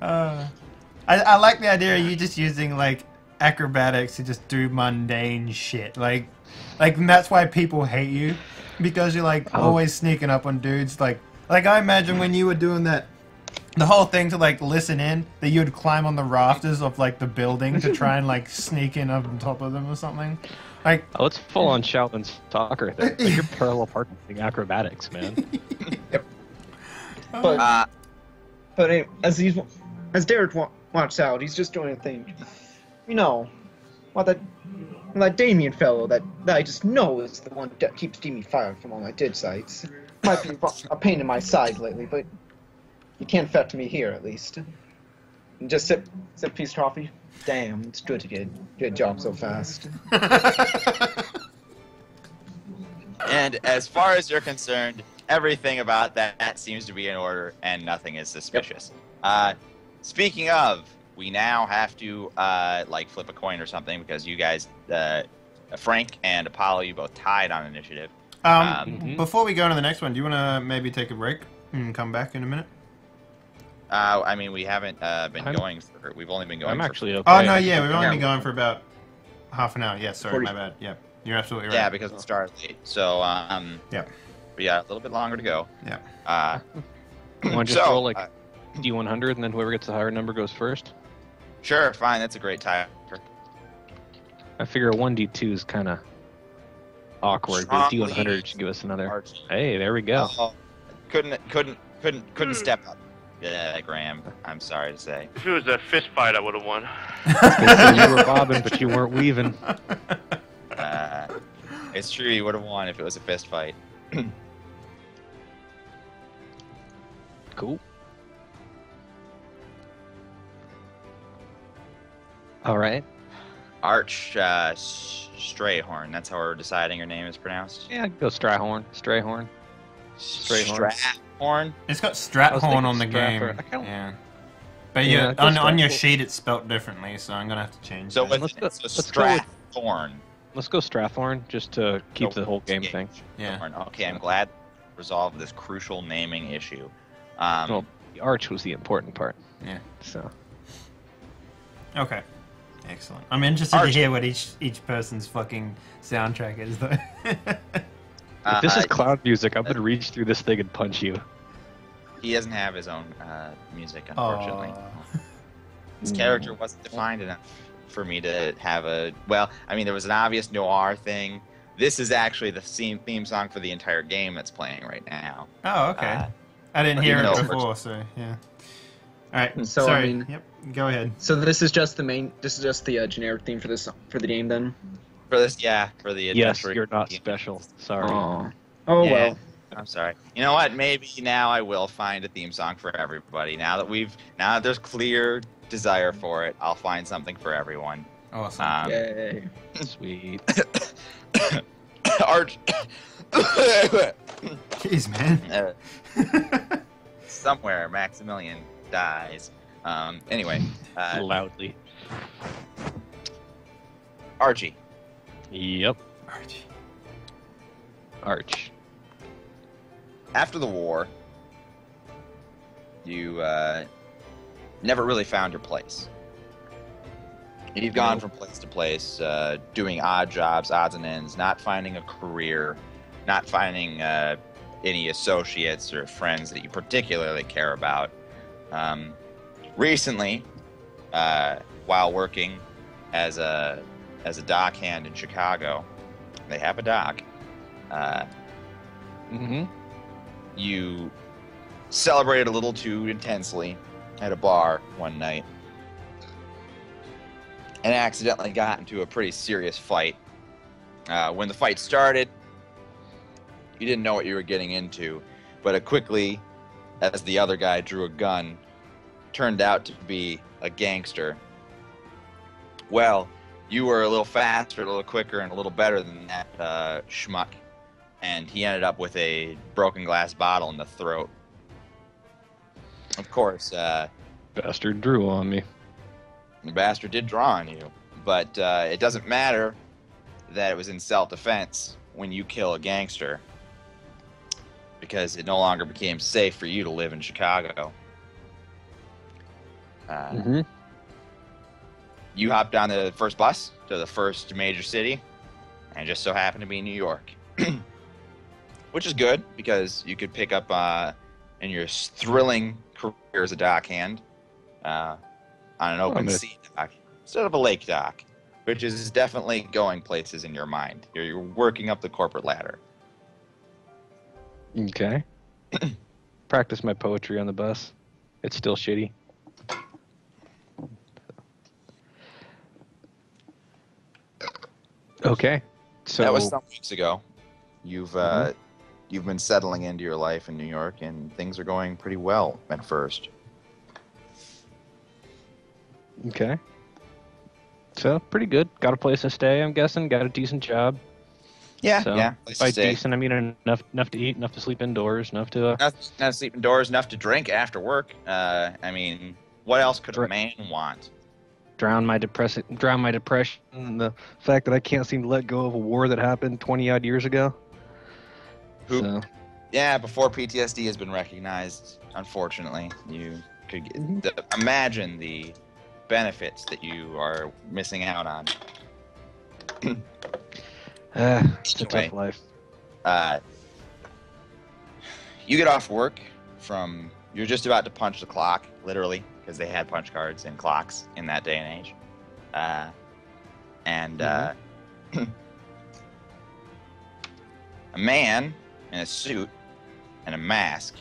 I like the idea of you just using like acrobatics to just do mundane shit. Like that's why people hate you, because you're like always sneaking up on dudes. Like I imagine when you were doing that, the whole thing to like listen in, that you would climb on the rafters of like the building to try and like sneak in up on top of them or something. Like, it's full on Sheldon stalker thing. Like you're parallel parking acrobatics, man. Yep. But as Derek walks out, he's just doing a thing. That Damien fellow that I just know is the one that keeps me fired from all my dig sites. Might be a pain in my side lately, but you can't affect me here at least. And just sip a piece of coffee. Damn, it's good to get a job so fast. And as far as you're concerned, everything about that seems to be in order, and nothing is suspicious. Yep. Speaking of, we now have to flip a coin or something, because you guys, Frank and Apollo, you both tied on initiative. Before we go on to the next one, do you want to maybe take a break and come back in a minute? I mean, we haven't been going for. We've only been going. I'm for, actually okay. Oh no, yeah, we've only been going for about half an hour. Yeah, sorry, 40. my bad. Yeah, you're absolutely right. Yeah, because it started late. So Yeah. But yeah, a little bit longer to go. Yeah. You want to just roll like D100, and then whoever gets the higher number goes first? Sure, fine. That's a great tie. I figure a 1D2 is kind of awkward, but a D100 should give us another. Archie. Hey, there we go. Oh, couldn't step up. Yeah, Graham. I'm sorry to say. If it was a fist fight, I would have won. You were bobbing, but you weren't weaving. It's true. You would have won if it was a fist fight. Cool. All right. Arch Strayhorn. That's how we're deciding your name is pronounced. Yeah, go Strayhorn. Strayhorn. Strayhorn. Strayhorn. It's got I was Strathorn thinking on the Stratford. game. I kinda- Yeah. But Yeah, yeah, go on your Stratford. sheet it's spelt differently, so I'm gonna have to change. So that. with Let's go Strathorn. Let's go Strathorn, just to keep the whole game thing. Yeah. Okay, I'm glad we resolved this crucial naming issue. Well, the arch was the important part. Yeah. So. Okay. Excellent. I'm interested to Arch. hear what each person's fucking soundtrack is, though. If this is cloud music, I'm gonna reach through this thing and punch you. He doesn't have his own music, unfortunately. Aw. His character wasn't defined enough for me to have a... Well, I mean, there was an obvious noir thing. This is actually the theme song for the entire game that's playing right now. Oh, okay. I didn't hear even it though- before, so yeah. All right. So, I sorry. mean- Yep. Go ahead. So this is just the generic theme for the game then. For this, yeah, for the Yes, adventure you're not game. special. Sorry. Oh Yeah. well. I'm sorry. You know what? Maybe now I will find a theme song for everybody. Now that there's clear desire for it, I'll find something for everyone. Awesome. Yay. Sweet. Arch. Jeez, man. Somewhere Maximilian dies. Anyway, Loudly. Archie. Yep. Archie. Arch. After the war, you never really found your place. You've gone from place to place, doing odd jobs, odds and ends, not finding a career, not finding any associates or friends that you particularly care about. Recently, while working as a dockhand in Chicago, they have a dock. Mm-hmm. You celebrated a little too intensely at a bar one night and accidentally got into a pretty serious fight. When the fight started, you didn't know what you were getting into, but it quickly, as the other guy drew a gun, turned out to be a gangster. Well, you were a little faster, a little quicker, and a little better than that schmuck, and he ended up with a broken glass bottle in the throat. Of course, Bastard drew on me. the bastard did draw on you, but it doesn't matter that it was in self-defense when you kill a gangster, because it no longer became safe for you to live in Chicago. Mm-hmm. You hopped on the first bus to the first major city, and it just so happened to be New York. Which is good, because you could pick up in your thrilling career as a dockhand on an open sea dock instead of a lake dock, which is definitely going places in your mind. You're working up the corporate ladder. Okay. Practice my poetry on the bus. It's still shitty. Okay. So That was some weeks ago. You've been settling into your life in New York, and things are going pretty well at first. Okay. So pretty good. Got a place to stay, I'm guessing. Got a decent job. Yeah, So yeah. Place to by stay. decent, I mean enough to eat, enough to sleep indoors, enough to. Enough sleep indoors, enough to drink after work. I mean, what else could a man want? drown my depression and the fact that I can't seem to let go of a war that happened 20 odd years ago. Who- So, Yeah, before PTSD has been recognized, unfortunately, you imagine the benefits that you are missing out on. It's a tough life. You get off work from. You're just about to punch the clock, literally, because they had punch cards and clocks in that day and age. A man in a suit and a mask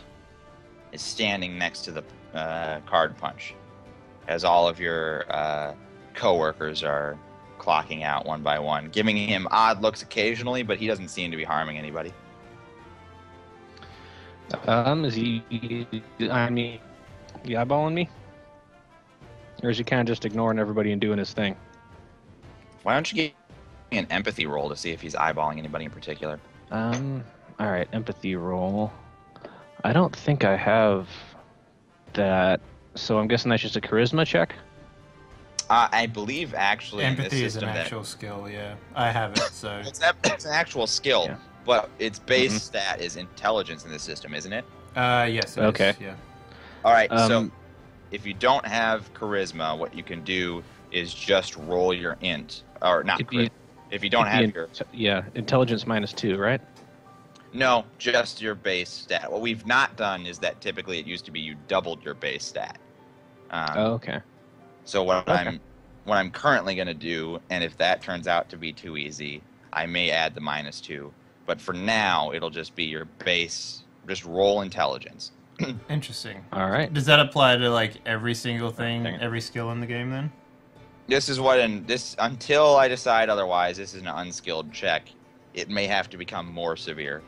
is standing next to the card punch, as all of your coworkers are clocking out one by one, giving him odd looks occasionally, but he doesn't seem to be harming anybody. Is he eyeballing me? Or is he kind of just ignoring everybody and doing his thing? Why don't you get an empathy roll to see if he's eyeballing anybody in particular? Alright, empathy roll. I don't think I have that, so I'm guessing that's just a charisma check? I believe actually empathy in is this an system actual skill, yeah. I have it, so... it's an actual skill, Yeah. but its base stat is intelligence in this system, isn't it? Yes, it Okay. is, yeah. Alright, so if you don't have charisma, what you can do is just roll your int. Or not charisma. If you don't have your... Yeah, intelligence -2, right? No, just your base stat. What we've not done is that typically it used to be you doubled your base stat. Okay. So what I'm currently going to do, and if that turns out to be too easy, I may add the -2. But for now, it'll just be your base. Just roll intelligence. Interesting. All right. Does that apply to, like, every single thing, every skill in the game, then? This is what until I decide otherwise, this is an unskilled check. It may have to become more severe.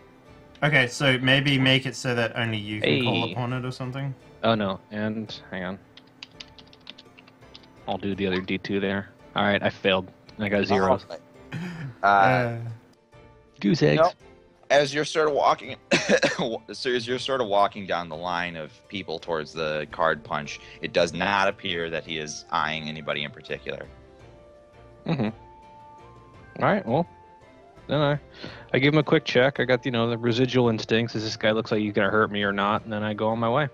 Okay, so maybe make it so that only you can call upon it or something? Oh, no. And, hang on. I'll do the other D2 there. All right, I failed. I got 0. Goose eggs. No, as you're sort of walking, down the line of people towards the card punch, it does not appear that he is eyeing anybody in particular. All right, well, then I give him a quick check. I got, the residual instincts. Is this guy looks like he's going to hurt me or not? And then I go on my way.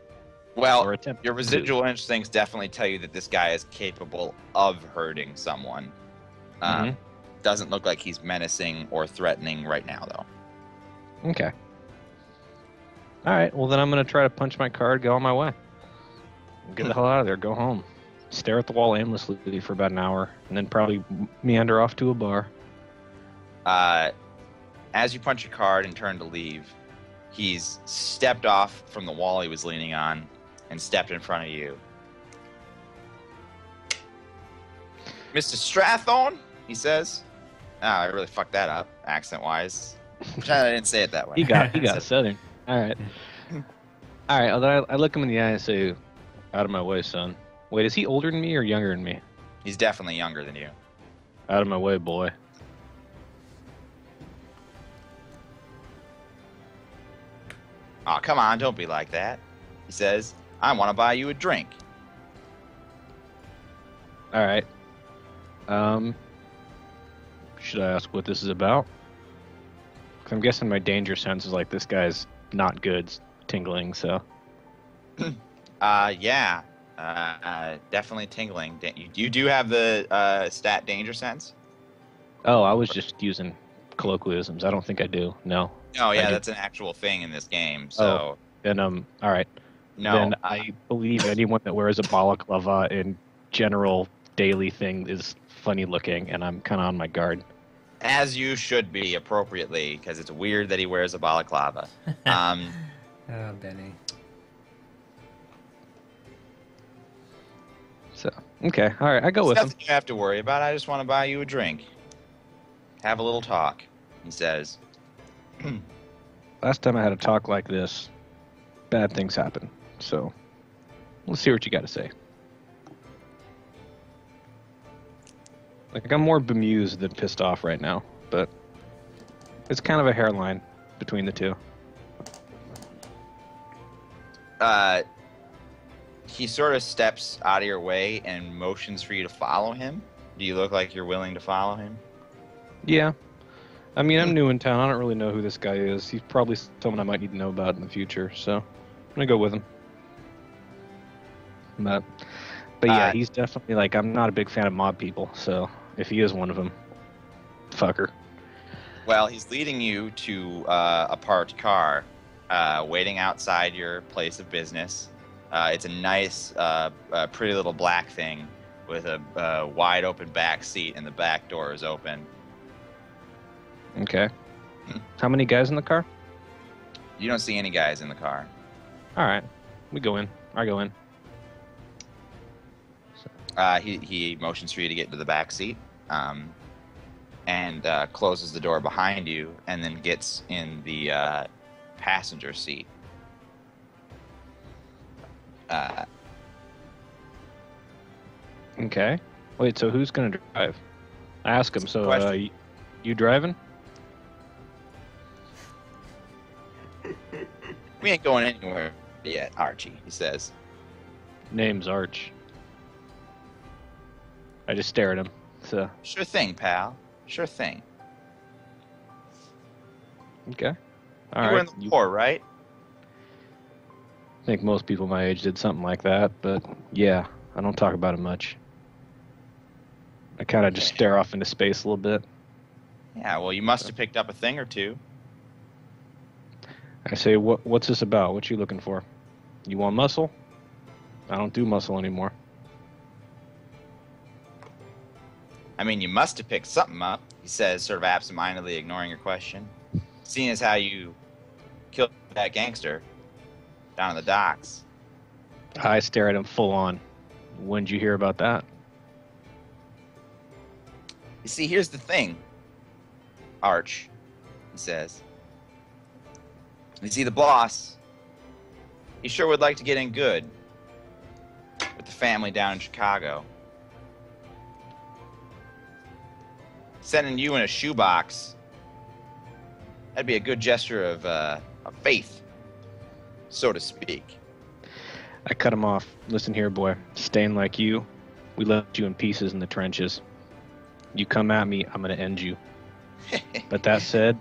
Well, your residual instincts definitely tell you that this guy is capable of hurting someone. Doesn't look like he's menacing or threatening right now, though. Okay. All right, well, then I'm going to try to punch my card, go on my way. Get the hell out of there, go home. Stare at the wall aimlessly for about an hour, and then probably meander off to a bar. As you punch your card and turn to leave, he's stepped off from the wall he was leaning on and stepped in front of you. Mr. Strathorn, he says. I really fucked that up, accent-wise. Pretend I didn't say it that way. He got southern. All right. All right, although I look him in the eye and say, out of my way, son. Wait, is he older than me or younger than me? He's definitely younger than you. Out of my way, boy. Oh, come on, don't be like that. He says, I want to buy you a drink. All right. Should I ask what this is about? 'Cause I'm guessing my danger sense is like this guy's not good, tingling, so. Yeah. Definitely tingling. You do have the stat danger sense? Oh, I was just using colloquialisms. I don't think I do. No. Oh, yeah, that's an actual thing in this game, so... Then, all right. No. Then I believe anyone that wears a balaclava in general daily thing is funny looking, and I'm kind of on my guard. As you should be, appropriately, because it's weird that he wears a balaclava. Oh, Benny. So, okay. All right, I go with him. Nothing you have to worry about. I just want to buy you a drink. Have a little talk, he says. Last time I had a talk like this, bad things happen. So, let's see what you got to say. Like, I'm more bemused than pissed off right now, but it's kind of a hairline between the two. He sort of steps out of your way and motions for you to follow him. Do you look like you're willing to follow him? Yeah. I mean, I'm new in town. I don't really know who this guy is. He's probably someone I might need to know about in the future, so I'm going to go with him. But yeah, Uh, he's definitely like, I'm not a big fan of mob people, so if he is one of them, fucker. Well, he's leading you to a parked car, waiting outside your place of business. It's a nice, pretty little black thing with a wide open back seat, and the back door is open. Okay. How many guys in the car? You don't see any guys in the car. All right, we go in. I go in. He motions for you to get into the back seat, and closes the door behind you, and then gets in the passenger seat. Okay. Wait, so who's gonna drive? I ask him. So, Question. you driving? We ain't going anywhere yet, Archie, he says. Name's Arch. I just stare at him. So, Sure thing, pal. Sure thing. okay. All You right. were in the war, right? I think most people my age did something like that, but yeah, I don't talk about it much. I kind of just stare off into space a little bit. Yeah, well, you must have picked up a thing or two. I say, what's this about? What you looking for? You want muscle? I don't do muscle anymore. I mean, you must have picked something up, he says, sort of absentmindedly ignoring your question. Seeing as how you killed that gangster down in the docks. I stare at him full on. When did you hear about that? You see, here's the thing, Arch, he says. You see, the boss, he sure would like to get in good with the family down in Chicago. Sending you in a shoebox, that'd be a good gesture of faith, so to speak. I cut him off. Listen here, boy. Staying like you, we left you in pieces in the trenches. You come at me, I'm going to end you. But that said,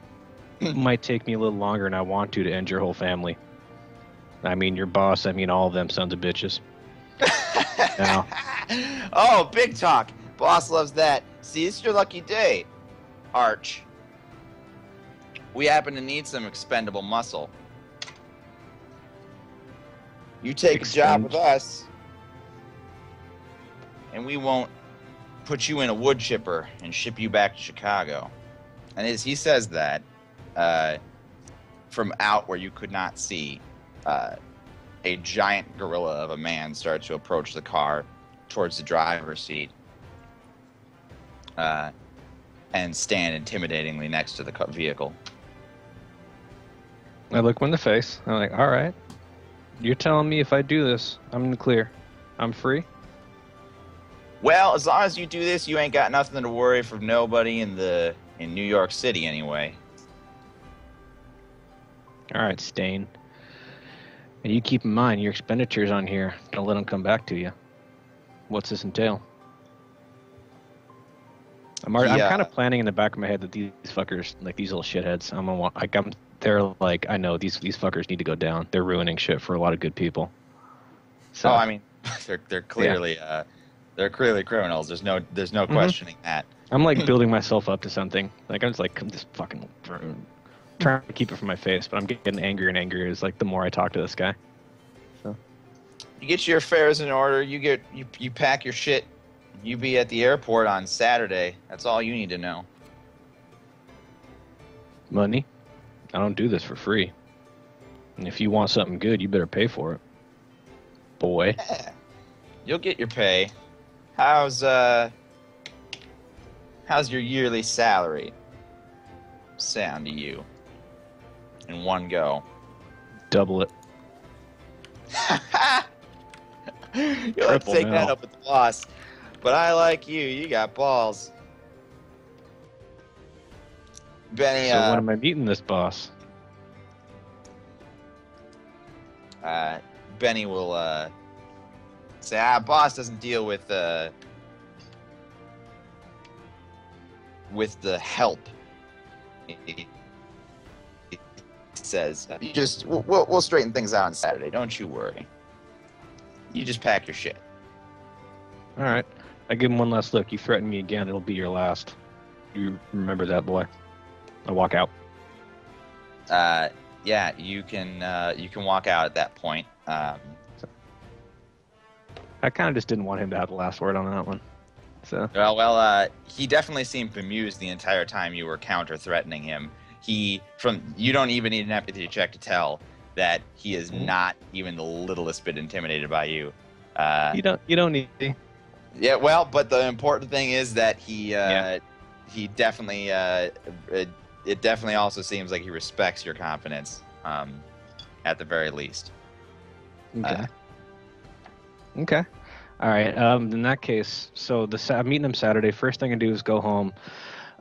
it might take me a little longer than I want to end your whole family. I mean your boss, I mean all of them sons of bitches. Now. Oh, big talk. Boss loves that. See, it's your lucky day, Arch. We happen to need some expendable muscle. You take a job with us, and we won't put you in a wood chipper and ship you back to Chicago. And as he says that, from out where you could not see, a giant gorilla of a man starts to approach the car towards the driver's seat and stand intimidatingly next to the vehicle. I look him in the face. I'm like, all right. You're telling me if I do this, I'm in the clear. I'm free? Well, as long as you do this, you ain't got nothing to worry from nobody in New York City anyway. All right, Stain. And you keep in mind your expenditures on here. Don't let them come back to you. What's this entail? I'm kind of planning in the back of my head that these fuckers, like these little shitheads, they're like, I know these fuckers need to go down. They're ruining shit for a lot of good people. So, Oh, I mean, they're clearly they're clearly criminals. There's no questioning that. I'm like building myself up to something. Like I'm just fucking trying to keep it from my face, but I'm getting angrier and angrier as like the more I talk to this guy. So You get your affairs in order. You pack your shit. You be at the airport on Saturday. That's all you need to know. money, I don't do this for free. And if you want something good, you better pay for it, boy. Yeah. You'll get your pay. How's your yearly salary sound to you? In one go. Double it. You'll have to take that up with the boss. But I like you. You got balls. Benny, So when am I meeting this boss? Benny will say, boss doesn't deal with the help. He says, we'll straighten things out on Saturday. Don't you worry. You just pack your shit. All right. I give him one last look. You threaten me again, it'll be your last. You remember that, boy. I walk out. Yeah, you can walk out at that point. I kind of just didn't want him to have the last word on that one. So. Well, he definitely seemed bemused the entire time you were counter-threatening him. You don't even need an empathy check to tell that he is not even the littlest bit intimidated by you. You don't need to. Yeah, well, but the important thing is that he definitely it definitely also seems like he respects your confidence, at the very least. Okay. Okay. All right. In that case, so I'm meeting him Saturday. First thing I do is go home.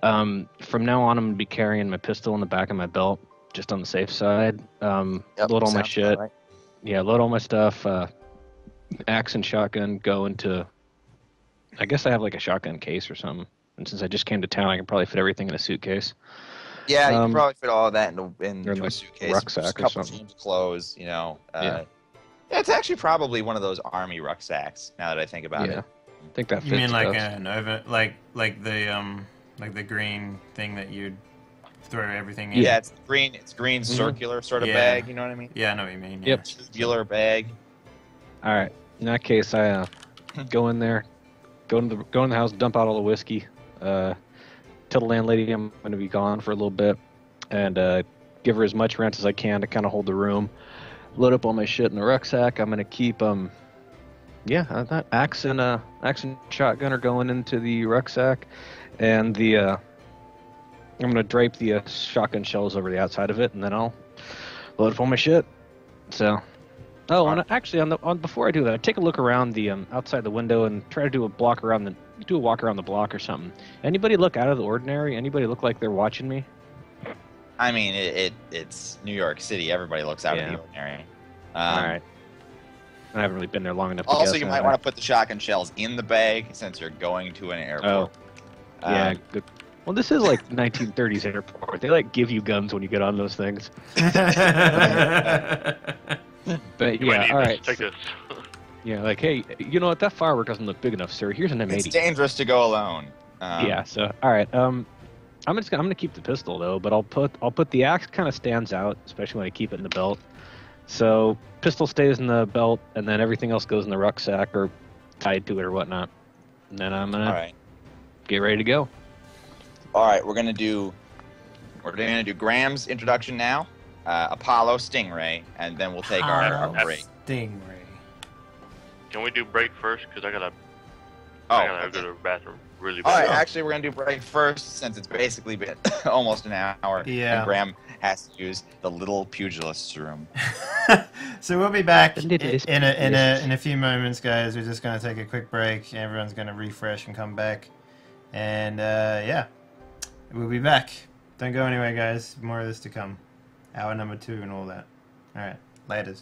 From now on, I'm gonna be carrying my pistol in the back of my belt, just on the safe side. Load all my shit. Right. Yeah, load all my stuff. Axe and shotgun go into. I guess I have like a shotgun case or something. And since I just came to town, I can probably fit everything in a suitcase. Yeah, you can probably fit all of that into like a suitcase. Rucksack just a couple change of clothes, you know. Yeah, it's actually probably one of those army rucksacks. Now that I think about it. I think that fits. You mean like an over, like the green thing that you'd throw everything in? Yeah, it's green. It's green circular sort of bag. You know what I mean? Yeah, I know what you mean. Yep. Tubular bag. All right. In that case, I go in there, go in the house, dump out all the whiskey. Tell the landlady I'm going to be gone for a little bit, and give her as much rent as I can to kind of hold the room. Load up all my shit in the rucksack. I'm going to keep that axe and shotgun are going into the rucksack, and I'm going to drape the shotgun shells over the outside of it, and then I'll load up all my shit. So. Oh, and actually, before I do that, I take a look around the outside the window and try to do a walk around the block or something. Anybody look out of the ordinary? Anybody look like they're watching me? I mean, it's New York City. Everybody looks out of the ordinary. All right. I haven't really been there long enough. Also, you might want to put the shotgun shells in the bag since you're going to an airport. Oh, yeah. Good. Well, this is like 1930s airport. They like give you guns when you get on those things. But yeah, all right. Take this. Yeah, like, hey, you know what? That firework doesn't look big enough, sir. Here's an M80. It's dangerous to go alone. Yeah. So, all right. I'm gonna keep the pistol though, but I'll put the axe. Kind of stands out, especially when I keep it in the belt. So pistol stays in the belt, and then everything else goes in the rucksack or tied to it or whatnot. And then I'm gonna get ready to go. All right, we're gonna do Graham's introduction now. Apollo, Stingray, and then we'll take our break. Stingray. Can we do break first? Because I gotta go to the bathroom really bad. All right, actually, we're gonna do break first since it's basically been almost an hour. Yeah. And Graham has to use the little pugilist's room. So we'll be back in a few moments, guys. We're just gonna take a quick break. Everyone's gonna refresh and come back, and we'll be back. Don't go anywhere, guys. More of this to come. Hour number 2 and all that. All right. Laters.